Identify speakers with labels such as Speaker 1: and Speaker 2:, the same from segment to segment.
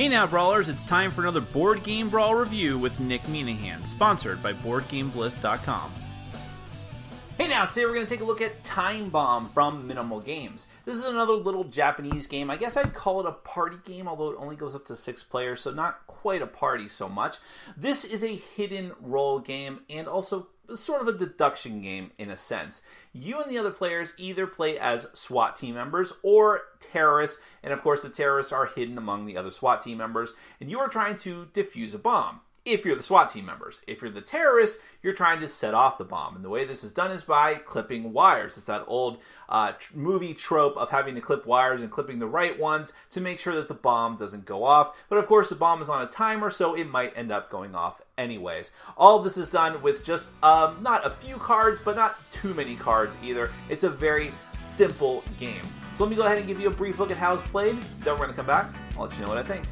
Speaker 1: Hey now, Brawlers, it's time for another Board Game Brawl review with Nick Minahan, sponsored by BoardGameBliss.com. Hey now, today we're going to take a look at TimeBomb from Minimal Games. This is another little Japanese game. I guess I'd call it a party game, although it only goes up to 6 players, so not quite a party so much. This is a hidden role game and also sort of a deduction game in a sense. You and the other players either play as SWAT team members or terrorists, and of course the terrorists are hidden among the other SWAT team members, and you are trying to defuse a bomb. If you're the SWAT team members. If you're the terrorists, you're trying to set off the bomb. And the way this is done is by clipping wires. It's that old movie trope of having to clip wires and clipping the right ones to make sure that the bomb doesn't go off. But of course, the bomb is on a timer, so it might end up going off anyways. All of this is done with just not a few cards, but not too many cards either. It's a very simple game. So let me go ahead and give you a brief look at how it's played. Then we're going to come back. I'll let you know what I think.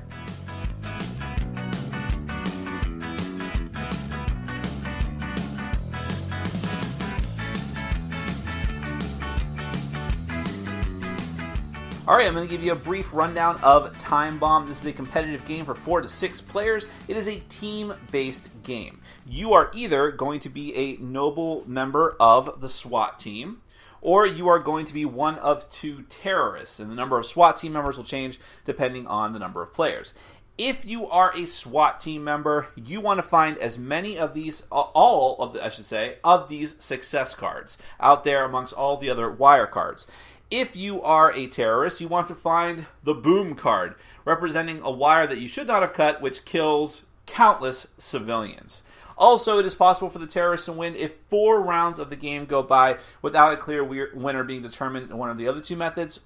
Speaker 1: Alright, I'm going to give you a brief rundown of TimeBomb. This is a competitive game for 4 to 6 players. It is a team-based game. You are either going to be a noble member of the SWAT team, or you are going to be one of 2 terrorists, and the number of SWAT team members will change depending on the number of players. If you are a SWAT team member, you want to find as many of these, of these success cards out there amongst all the other wire cards. If you are a terrorist, you want to find the boom card, representing a wire that you should not have cut, which kills countless civilians. Also, it is possible for the terrorists to win if 4 rounds of the game go by without a clear winner being determined in one of the other 2 methods,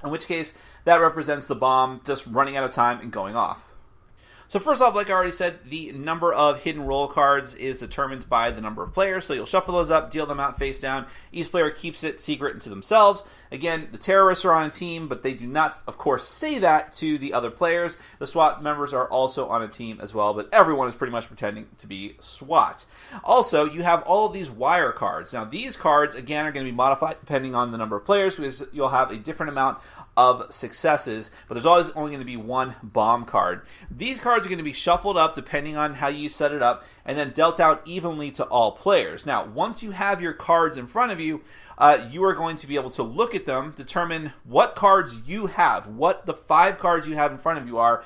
Speaker 1: in which case that represents the bomb just running out of time and going off. So first off, like I already said, the number of hidden role cards is determined by the number of players. So you'll shuffle those up, deal them out face down. Each player keeps it secret to themselves. Again, the terrorists are on a team, but they do not, of course, say that to the other players. The SWAT members are also on a team as well, but everyone is pretty much pretending to be SWAT. Also, you have all of these wire cards. Now, these cards, again, are going to be modified depending on the number of players, because you'll have a different amount of successes, but there's always only going to be 1 bomb card. These cards are going to be shuffled up depending on how you set it up, and then dealt out evenly to all players. Now, once you have your cards in front of you, you are going to be able to look at them, determine what cards you have, what the 5 cards you have in front of you are.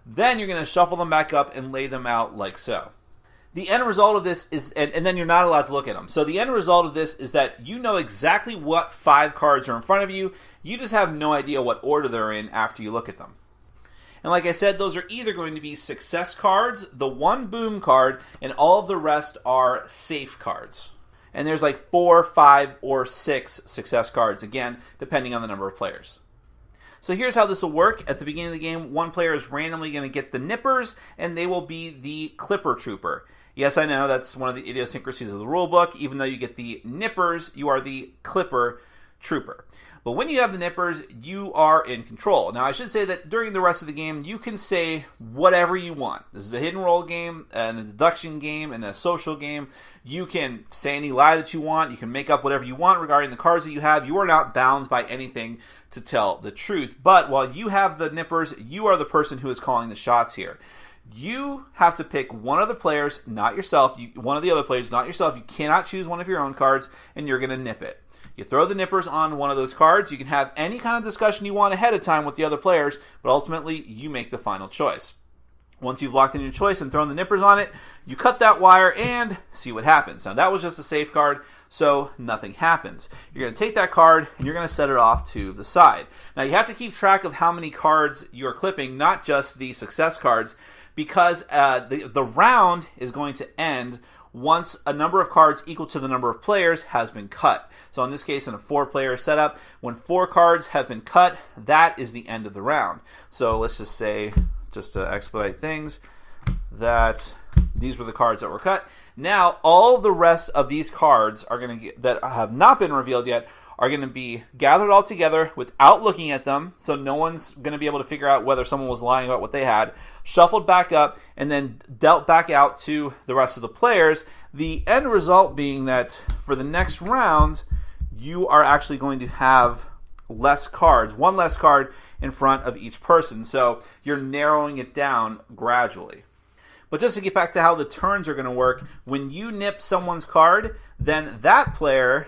Speaker 1: Then you're going to shuffle them back up and lay them out like so. The end result of this is, and then you're not allowed to look at them. So the end result of this is that you know exactly what 5 cards are in front of you. You just have no idea what order they're in after you look at them. And like I said, those are either going to be success cards, the 1 boom card, and all of the rest are safe cards. And there's like 4, 5, or 6 success cards, again, depending on the number of players. So here's how this will work. At the beginning of the game, 1 player is randomly going to get the nippers, and they will be the clipper trooper. Yes, I know, that's one of the idiosyncrasies of the rulebook. Even though you get the nippers, you are the clipper trooper. But when you have the nippers, you are in control. Now, I should say that during the rest of the game, you can say whatever you want. This is a hidden role game, and a deduction game, and a social game. You can say any lie that you want. You can make up whatever you want regarding the cards that you have. You are not bound by anything to tell the truth. But while you have the nippers, you are the person who is calling the shots here. You have to pick one of the players, not yourself. One of the other players, not yourself. You cannot choose one of your own cards, and you're going to nip it. You throw the nippers on one of those cards. You can have any kind of discussion you want ahead of time with the other players, but ultimately, you make the final choice. Once you've locked in your choice and thrown the nippers on it, you cut that wire and see what happens. Now, that was just a safe card, so nothing happens. You're going to take that card, and you're going to set it off to the side. Now, you have to keep track of how many cards you're clipping, not just the success cards, because the round is going to end once a number of cards equal to the number of players has been cut. So in this case, in a 4-player setup, when 4 cards have been cut, that is the end of the round. So let's just say, just to expedite things, that these were the cards that were cut. Now, all the rest of these cards are going to that have not been revealed yet are going to be gathered all together without looking at them, so no one's going to be able to figure out whether someone was lying about what they had, shuffled back up, and then dealt back out to the rest of the players. The end result being that for the next round, you are actually going to have less cards, one less card in front of each person. So you're narrowing it down gradually. But just to get back to how the turns are going to work, when you nip someone's card, then that player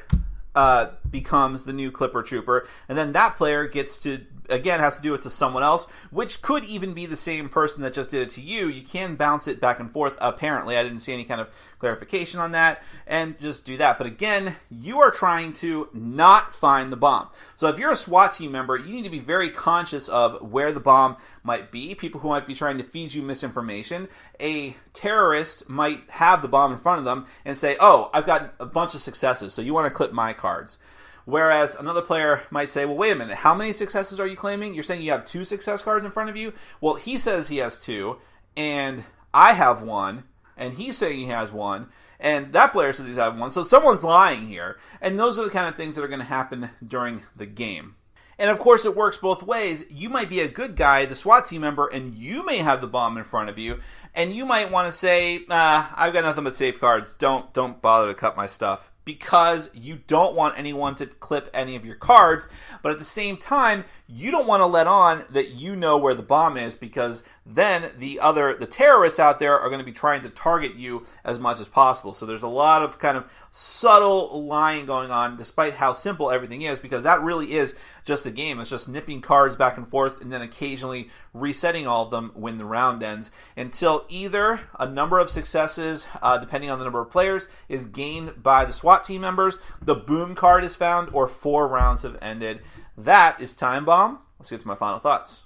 Speaker 1: becomes the new Clipper Trooper, and then that player gets to, again, has to do it to someone else, which could even be the same person that just did it to you. You can bounce it back and forth, apparently. I didn't see any kind of clarification on that, and just do that. But again, you are trying to not find the bomb. So if you're a SWAT team member, you need to be very conscious of where the bomb might be, people who might be trying to feed you misinformation. A terrorist might have the bomb in front of them and say, oh, I've got a bunch of successes, so you want to clip my cards. Whereas another player might say, well, wait a minute, how many successes are you claiming? You're saying you have 2 success cards in front of you? Well, he says he has 2, and I have 1, and he's saying he has 1, and that player says he's having 1, so someone's lying here. And those are the kind of things that are going to happen during the game. And of course, it works both ways. You might be a good guy, the SWAT team member, and you may have the bomb in front of you, and you might want to say, I've got nothing but safe cards. Don't bother to cut my stuff, because you don't want anyone to clip any of your cards. But at the same time, you don't want to let on that you know where the bomb is, because then the terrorists out there are going to be trying to target you as much as possible. So there's a lot of kind of subtle lying going on, despite how simple everything is, because that really is just a game. It's just nipping cards back and forth and then occasionally resetting all of them when the round ends, until either a number of successes, depending on the number of players, is gained by the SWAT team members, the boom card is found, or 4 rounds have ended. That is Time Bomb. Let's get to my final thoughts.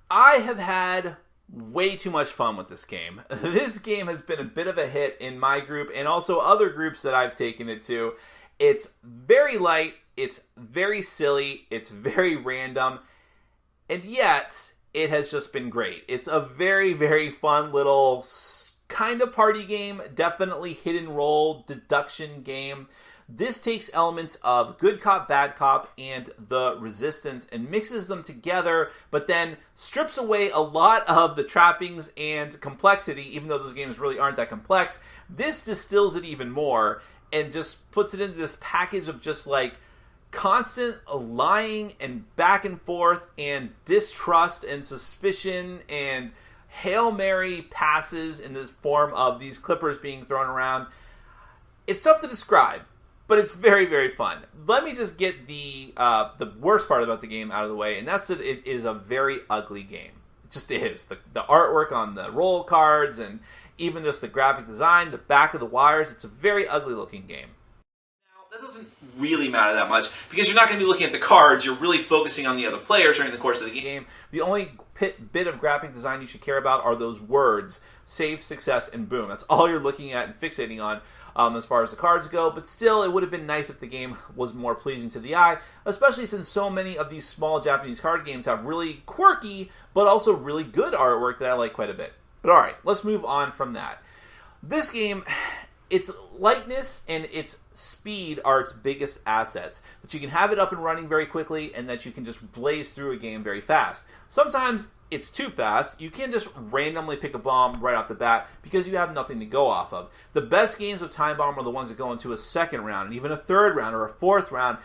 Speaker 1: I have had way too much fun with this game. This game has been a bit of a hit in my group and also other groups that I've taken it to. It's very light, it's very silly, it's very random, and yet it has just been great. It's a very, very fun little kind of party game, definitely hit and roll deduction game. This takes elements of Good Cop, Bad Cop, and the Resistance and mixes them together, but then strips away a lot of the trappings and complexity, even though those games really aren't that complex. This distills it even more and just puts it into this package of just like constant lying and back and forth and distrust and suspicion and Hail Mary passes in the form of these clippers being thrown around. It's tough to describe, but it's very, very fun. Let me just get the worst part about the game out of the way, and that's that it is a very ugly game. It just is. The artwork on the roll cards and even just the graphic design, the back of the wires, it's a very ugly looking game. Now, that doesn't really matter that much, because you're not going to be looking at the cards, you're really focusing on the other players during the course of the game. The only bit of graphic design you should care about are those words, safe, success, and boom. That's all you're looking at and fixating on. As far as the cards go, but still, it would have been nice if the game was more pleasing to the eye, especially since so many of these small Japanese card games have really quirky, but also really good artwork that I like quite a bit. But alright, let's move on from that. This game, its lightness and its speed are its biggest assets. That you can have it up and running very quickly, and that you can just blaze through a game very fast. Sometimes it's too fast. You can't just randomly pick a bomb right off the bat because you have nothing to go off of. The best games of Time Bomb are the ones that go into a second round, and even a third round or a fourth round.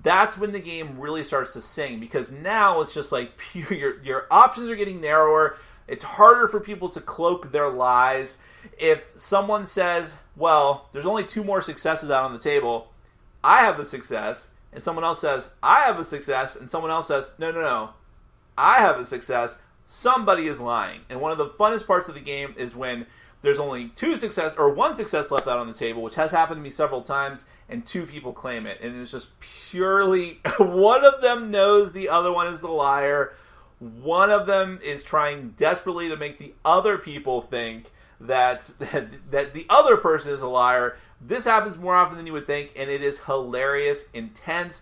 Speaker 1: That's when the game really starts to sing, because now it's just like your options are getting narrower. It's harder for people to cloak their lies. If someone says, well, there's only 2 more successes out on the table, I have the success, and someone else says, I have a success, and someone else says, no, I have a success, somebody is lying. And one of the funnest parts of the game is when there's only 1 success left out on the table, which has happened to me several times, and 2 people claim it. And it's just purely, one of them knows the other one is the liar. One of them is trying desperately to make the other people think that the other person is a liar. This happens more often than you would think, and it is hilarious, intense.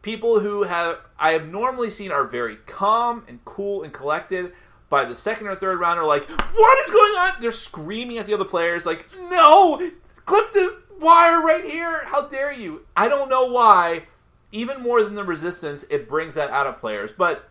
Speaker 1: People who I have normally seen are very calm and cool and collected. By the second or third round are like, what is going on? They're screaming at the other players like, no, clip this wire right here. How dare you? I don't know why. Even more than the Resistance, it brings that out of players. But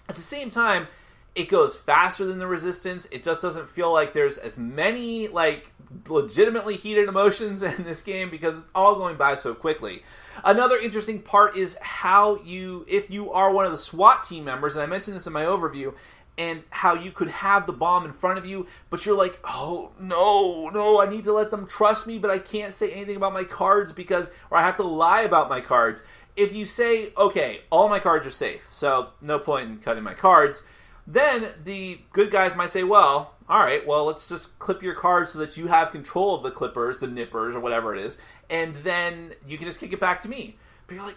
Speaker 1: at the same time, it goes faster than the Resistance. It just doesn't feel like there's as many like legitimately heated emotions in this game because it's all going by so quickly. Another interesting part is how if you are one of the SWAT team members, and I mentioned this in my overview, and how you could have the bomb in front of you, but you're like, oh, no, I need to let them trust me, but I can't say anything about my cards or I have to lie about my cards. If you say, okay, all my cards are safe, so no point in cutting my cards, then the good guys might say, well, all right, well, let's just clip your cards so that you have control of the clippers, the nippers, or whatever it is, and then you can just kick it back to me. But you're like,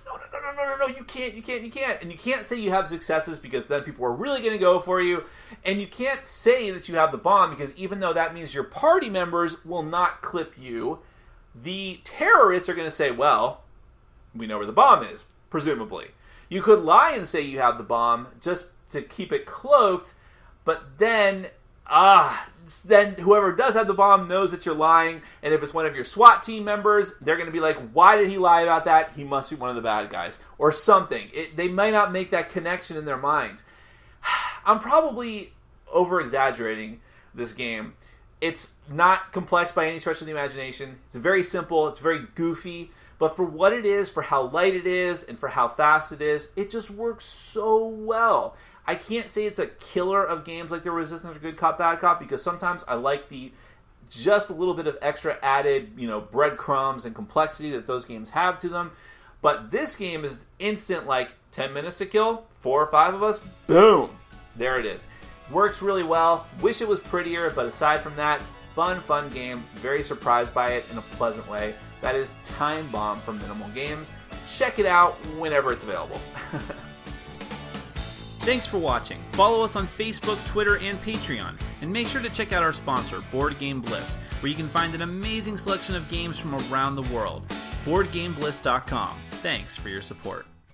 Speaker 1: no, you can't. And you can't say you have successes because then people are really going to go for you. And you can't say that you have the bomb because even though that means your party members will not clip you, the terrorists are going to say, well, we know where the bomb is, presumably. You could lie and say you have the bomb just to keep it cloaked, but then whoever does have the bomb knows that you're lying, and if it's one of your SWAT team members, they're going to be like, why did he lie about that? He must be one of the bad guys, or something. They might not make that connection in their mind. I'm probably over-exaggerating this game. It's not complex by any stretch of the imagination. It's very simple. It's very goofy. But for what it is, for how light it is, and for how fast it is, it just works so well. I can't say it's a killer of games like The Resistance or Good Cop, Bad Cop, because sometimes I like just a little bit of extra added, breadcrumbs and complexity that those games have to them. But this game is instant, like 10 minutes to kill, 4 or 5 of us, boom, there it is. Works really well. Wish it was prettier, but aside from that, fun game. Very surprised by it in a pleasant way. That is Time Bomb from Minimal Games. Check it out whenever it's available.
Speaker 2: Thanks for watching. Follow us on Facebook, Twitter, and Patreon. And make sure to check out our sponsor, Board Game Bliss, where you can find an amazing selection of games from around the world. BoardGameBliss.com. Thanks for your support.